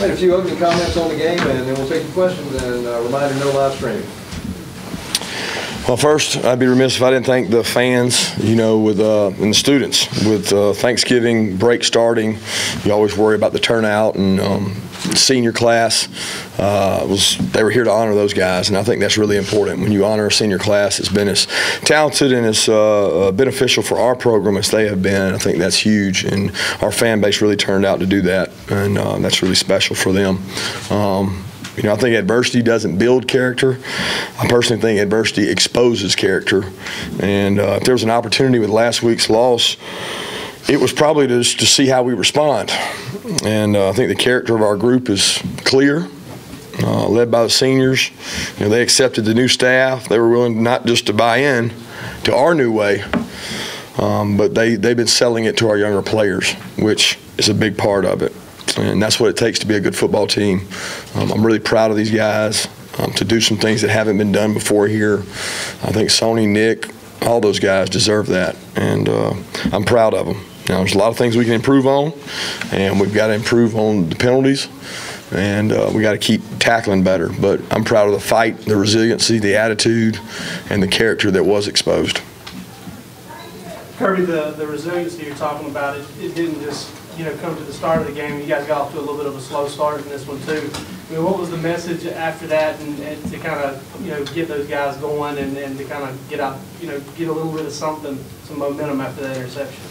Made a few opening comments on the game, and then we'll take your questions. And reminder, no live streaming. Well, first, I'd be remiss if I didn't thank the fans, and the students. With Thanksgiving break starting, you always worry about the turnout, and senior class they were here to honor those guys, and I think that's really important. When you honor a senior class that's been as talented and as beneficial for our program as they have been, I think that's huge, and our fan base really turned out to do that, and that's really special for them. I think adversity doesn't build character. I personally think adversity exposes character. And if there was an opportunity with last week's loss, it was probably to see how we respond. And I think the character of our group is clear, led by the seniors. They accepted the new staff. They were willing not just to buy in to our new way, but they've been selling it to our younger players, which is a big part of it. And that's what it takes to be a good football team. I'm really proud of these guys to do some things that haven't been done before here. I think Sony, Nick, all those guys deserve that, and I'm proud of them. Now, there's a lot of things we can improve on, and we've got to improve on the penalties, and we got to keep tackling better. But I'm proud of the fight, the resiliency, the attitude, and the character that was exposed. Kirby, the resiliency you're talking about, it didn't just come to the start of the game. You guys got off to a little bit of a slow start in this one too. What was the message after that, and to kind of get those guys going and to kind of get out, get a little bit of some momentum after that interception?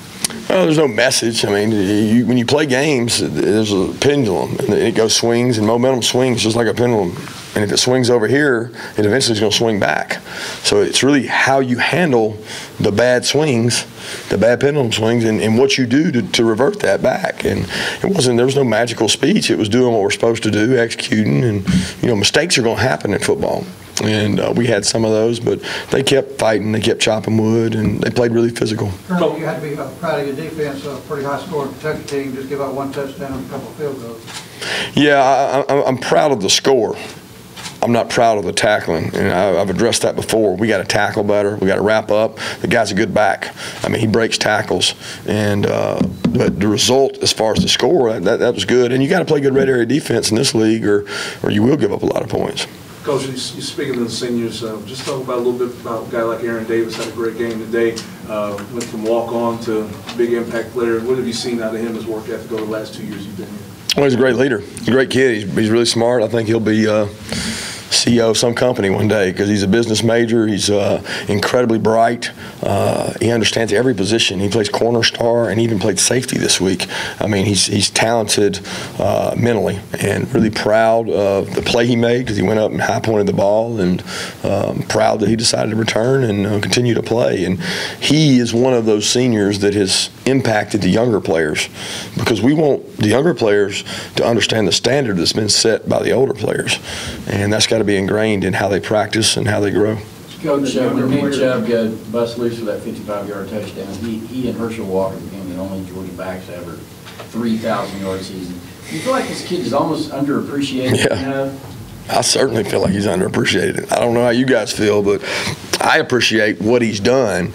Well, there's no message. I mean, when you play games, there's a pendulum, and it goes swings, and momentum swings just like a pendulum. And if it swings over here, it eventually is going to swing back. So it's really how you handle the bad swings, the bad pendulum swings, and what you do to revert that back. And there was no magical speech. It was doing what we're supposed to do, executing, and mistakes are going to happen in football. And we had some of those, but they kept fighting, they kept chopping wood, and they played really physical. Colonel, you had to be proud of your defense. A pretty high-scoring Kentucky team, just give out one touchdown and a couple of field goals. Yeah, I'm proud of the score. I'm not proud of the tackling, and I've addressed that before. We got to tackle better. We got to wrap up. The guy's a good back. I mean, he breaks tackles, and but the result as far as the score, that was good. And you got to play good red area defense in this league, or you will give up a lot of points. Coach, you speaking to the seniors, just talk about a little bit about a guy like Aaron Davis. Had a great game today. Went from walk-on to big impact player. What have you seen out of him, his work ethic over the last 2 years you've been here? Well, he's a great leader. He's a great kid. He's really smart. I think he'll be CEO of some company one day because he's a business major. He's incredibly bright. He understands every position. He plays corner star and even played safety this week. I mean, he's talented mentally, and really proud of the play he made because he went up and high pointed the ball, and proud that he decided to return and continue to play. And he is one of those seniors that has impacted the younger players, because we want the younger players to understand the standard that's been set by the older players, and that's got to be ingrained in how they practice and how they grow. Coach, when Nick Chubb got bust loose for that 55-yard touchdown, he and Herschel Walker became the only Georgia backs to ever 3,000-yard season. You feel like this kid is almost underappreciated? Yeah. I certainly feel like he's underappreciated. I don't know how you guys feel, but I appreciate what he's done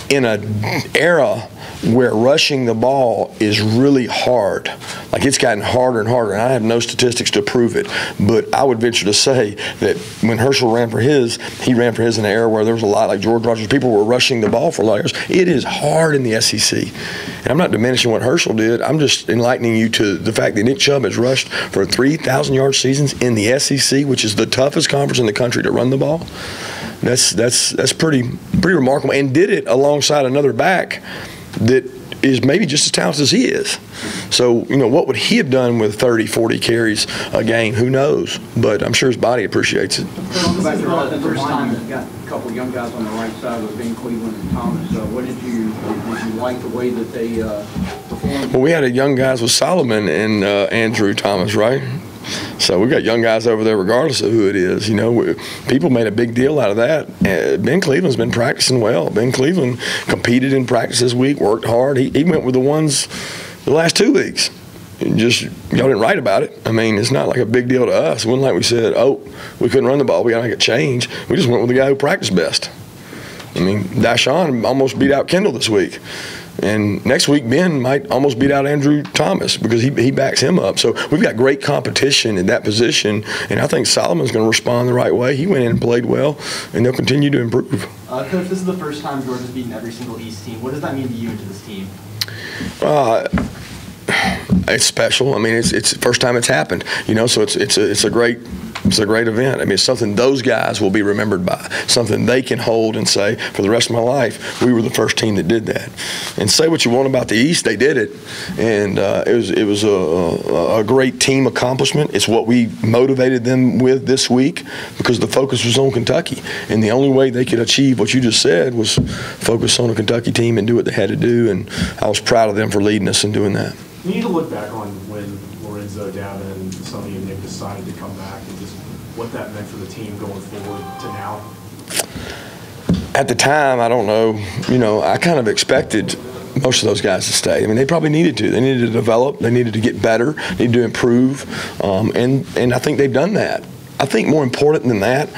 in an era where rushing the ball is really hard. Like, it's gotten harder and harder, and I have no statistics to prove it, but I would venture to say that when Herschel ran for his, he ran for his in an era where there was a lot, like George Rogers, people were rushing the ball for a lot of years. It is hard in the SEC. And I'm not diminishing what Herschel did. I'm just enlightening you to the fact that Nick Chubb has rushed for 3,000-yard seasons in the SEC, which is the toughest conference in the country to run the ball. That's pretty remarkable, and did it alongside another back that is maybe just as talented as he is. So, what would he have done with 30, 40 carries a game? Who knows? But I'm sure his body appreciates it. Back to the first time you got a couple of young guys on the right side with Ben Cleveland and Thomas. What did you like the way that they performed? Well, we had young guys with Solomon and Andrew Thomas, right? So we got young guys over there regardless of who it is. People made a big deal out of that. Ben Cleveland's been practicing well. Ben Cleveland competed in practice this week, worked hard. He went with the ones the last 2 weeks. And just, y'all didn't write about it. I mean, it's not like a big deal to us. It wasn't like we said, oh, we couldn't run the ball, we got to make a change. We just went with the guy who practiced best. I mean, Dashawn almost beat out Kendall this week. And next week, Ben might almost beat out Andrew Thomas because he backs him up. So we've got great competition in that position, and I think Solomon's going to respond the right way. He went in and played well, and they'll continue to improve. Coach, this is the first time Georgia's beaten every single East team. What does that mean to you and to this team? It's special. I mean, it's the first time it's happened. So it's a great event. I mean, it's something those guys will be remembered by, something they can hold and say, for the rest of my life, we were the first team that did that. And say what you want about the East, they did it, and it was a great team accomplishment. It's what we motivated them with this week because the focus was on Kentucky, and the only way they could achieve what you just said was focus on a Kentucky team and do what they had to do. And I was proud of them for leading us in doing that. You need to look back on when Lorenzo, Davin, and Sonny and Nick decided to come back and just what that meant for the team going forward to now. At the time, I don't know. I kind of expected most of those guys to stay. I mean, they probably needed to. They needed to develop. They needed to get better. Needed to improve. And I think they've done that. I think more important than that,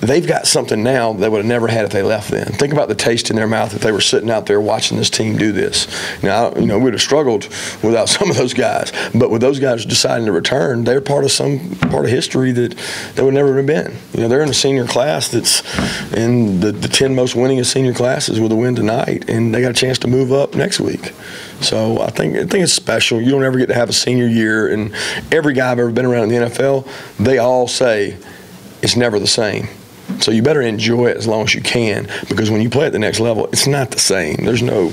they've got something now they would have never had if they left then. Think about the taste in their mouth if they were sitting out there watching this team do this. Now, we would have struggled without some of those guys. But with those guys deciding to return, they're part of history that they would never have been. They're in a senior class that's in the 10 most winningest senior classes with a win tonight, and they got a chance to move up next week. So I think it's special. You don't ever get to have a senior year, and every guy I've ever been around in the NFL, they all say it's never the same. So you better enjoy it as long as you can, because when you play at the next level, it's not the same. There's no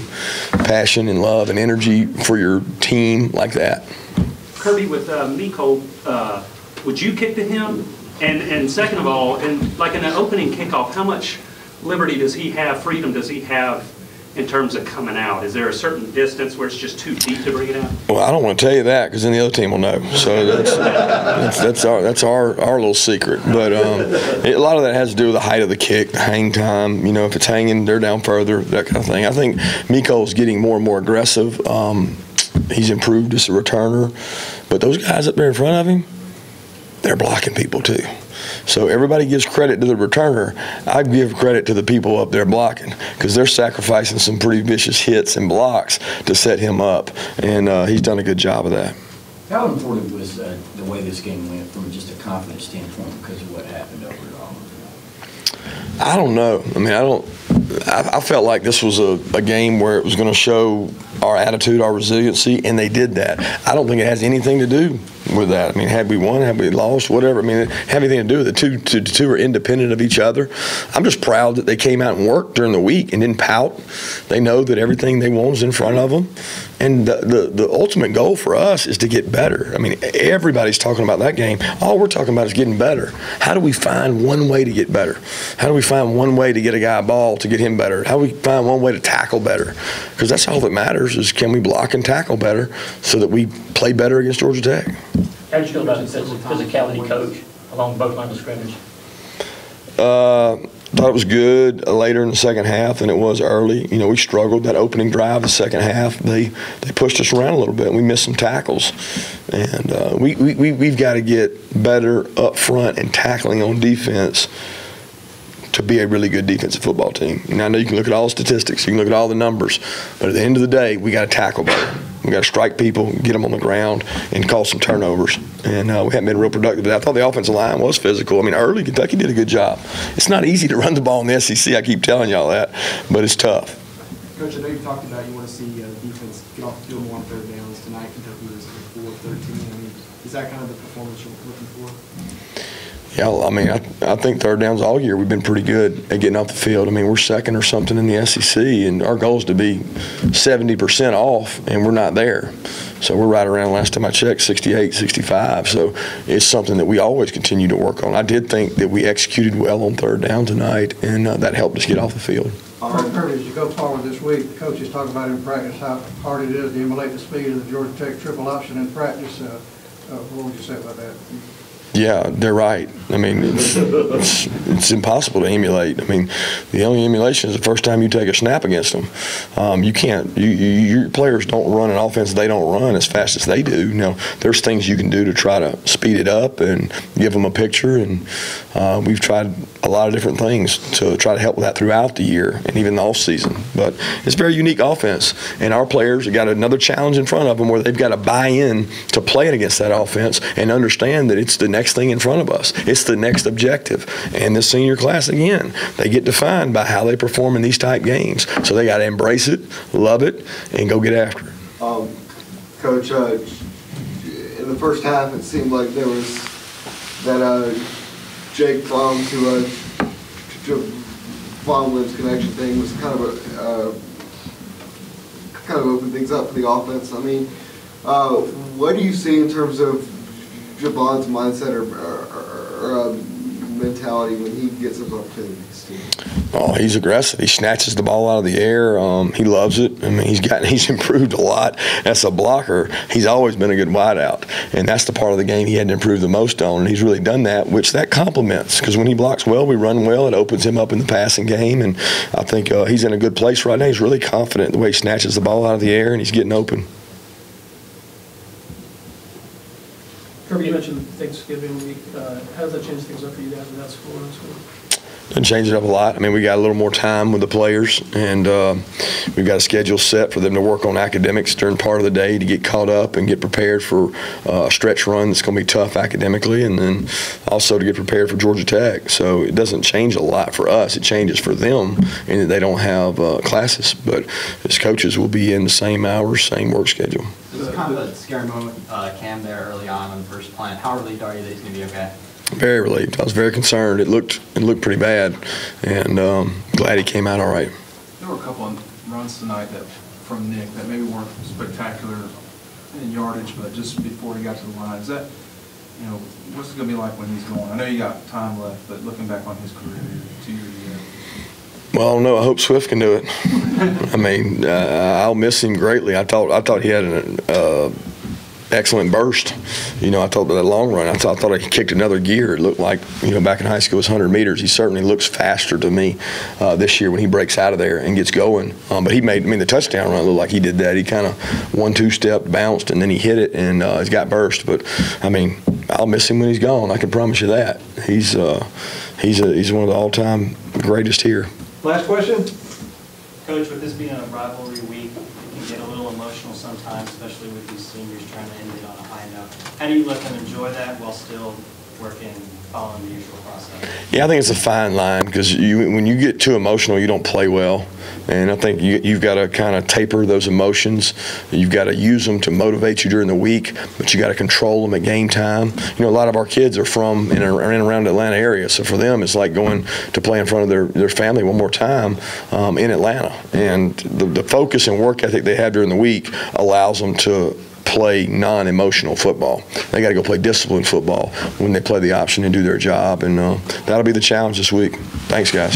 passion and love and energy for your team like that. Kirby, with Miko, would you kick to him? And second of all, in an opening kickoff, how much liberty does he have, freedom does he have in terms of coming out? Is there a certain distance where it's just too deep to bring it out? Well, I don't want to tell you that because then the other team will know. So that's our little secret. But a lot of that has to do with the height of the kick, the hang time. If it's hanging, they're down further, that kind of thing. I think Miko's getting more and more aggressive. He's improved as a returner. But those guys up there in front of him, they're blocking people too. So everybody gives credit to the returner. I give credit to the people up there blocking because they're sacrificing some pretty vicious hits and blocks to set him up, and he's done a good job of that. How important was the way this game went from just a confidence standpoint because of what happened overall? I don't know. I mean, I felt like this was a game where it was going to show our attitude, our resiliency, and they did that. I don't think it has anything to do with that. I mean, had we won, had we lost, whatever. I mean, it had anything to do with it. The two are independent of each other. I'm just proud that they came out and worked during the week and didn't pout. They know that everything they want is in front of them. And the ultimate goal for us is to get better. I mean, everybody's talking about that game. All we're talking about is getting better. How do we find one way to get better? How do we find one way to get a guy a ball to get him better? How do we find one way to tackle better? Because that's all that matters is can we block and tackle better so that we play better against Georgia Tech. How did you feel about the physicality coach along both lines of scrimmage? Thought it was good later in the second half than it was early. We struggled that opening drive, the second half. They pushed us around a little bit, and we missed some tackles. And we've got to get better up front and tackling on defense to be a really good defensive football team. And I know you can look at all the statistics, you can look at all the numbers, but at the end of the day, we got to tackle better. We got to strike people, get them on the ground, and cause some turnovers. And we haven't been real productive. I thought the offensive line was physical. I mean, early Kentucky did a good job. It's not easy to run the ball in the SEC. I keep telling y'all that, but it's tough. Coach, I know you talked about you want to see defense get off the field more on third downs. Tonight, Kentucky was 4 of 13. I mean, is that kind of the performance you're looking for? Yeah, I mean, I think third downs all year we've been pretty good at getting off the field. I mean, we're second or something in the SEC, and our goal is to be 70% off, and we're not there. So we're right around, last time I checked, 68, 65. So it's something that we always continue to work on. I did think that we executed well on third down tonight, and that helped us get off the field. Kirby, as you go forward this week, the coaches talk about in practice how hard it is to emulate the speed of the Georgia Tech triple option in practice. What would you say about that? Yeah, they're right. I mean, it's impossible to emulate. I mean, the only emulation is the first time you take a snap against them. You can't. Your players don't run an offense. They don't run as fast as they do. You know, there's things you can do to try to speed it up and give them a picture. And we've tried a lot of different things to try to help with that throughout the year and even the off season. But it's a very unique offense, and our players have got another challenge in front of them where they've got to buy in to playing against that offense and understand that it's the next thing in front of us. It's the next objective. And this senior class, again, they get defined by how they perform in these type games. So they got to embrace it, love it, and go get after it. Coach, in the first half, it seemed like there was that Jake Baum to Von Lynn's connection thing was kind of opened things up for the offense. I mean, what do you see in terms of Javon's mindset or mentality when he gets his opportunities? Oh, he's aggressive. He snatches the ball out of the air. He loves it. I mean, he's improved a lot as a blocker. He's always been a good wideout, and that's the part of the game he had to improve the most on, and he's really done that, which that complements, because when he blocks well, we run well. It opens him up in the passing game, and I think he's in a good place right now. He's really confident the way he snatches the ball out of the air, and he's getting open. Kirby, you mentioned Thanksgiving week. How does that change things up for you guys in that school? Doesn't change it up a lot. I mean, we got a little more time with the players, and we've got a schedule set for them to work on academics during part of the day to get caught up and get prepared for a stretch run that's going to be tough academically, and then also to get prepared for Georgia Tech. So it doesn't change a lot for us. It changes for them in that they don't have classes, but as coaches, we'll be in the same hours, same work schedule. It was kind of a scary moment, Cam, there early on the first plant. How relieved are you that he's going to be okay? Very relieved. I was very concerned. It looked pretty bad, and glad he came out all right. There were a couple of runs tonight from Nick that maybe weren't spectacular in yardage, but just before he got to the line. Is that, what's it going to be like when he's going? I know you got time left, but looking back on his career, 2 years ago. Well, I don't know. I hope Swift can do it. I mean, I'll miss him greatly. I thought he had an excellent burst. I thought that long run, I thought he kicked another gear. It looked like, back in high school, it was 100 meters. He certainly looks faster to me this year when he breaks out of there and gets going. But he made, the touchdown run looked like he did that. He kind of 1-2 bounced, and then he hit it, and he's got burst. But, I'll miss him when he's gone. I can promise you that. He's one of the all-time greatest here. Last question? Coach, with this being a rivalry week, it can get a little emotional sometimes, especially with these seniors trying to end it on a high note. How do you let them enjoy that while still working, following the usual process? Yeah, I think it's a fine line, because when you get too emotional, you don't play well. And I think you've got to kind of taper those emotions. You've got to use them to motivate you during the week, but you got to control them at game time. A lot of our kids are from in and around the Atlanta area, so for them it's like going to play in front of their family one more time in Atlanta. And the focus and work ethic they have during the week allows them to play non-emotional football. They got to go play disciplined football when they play the option and do their job, and that'll be the challenge this week. Thanks, guys.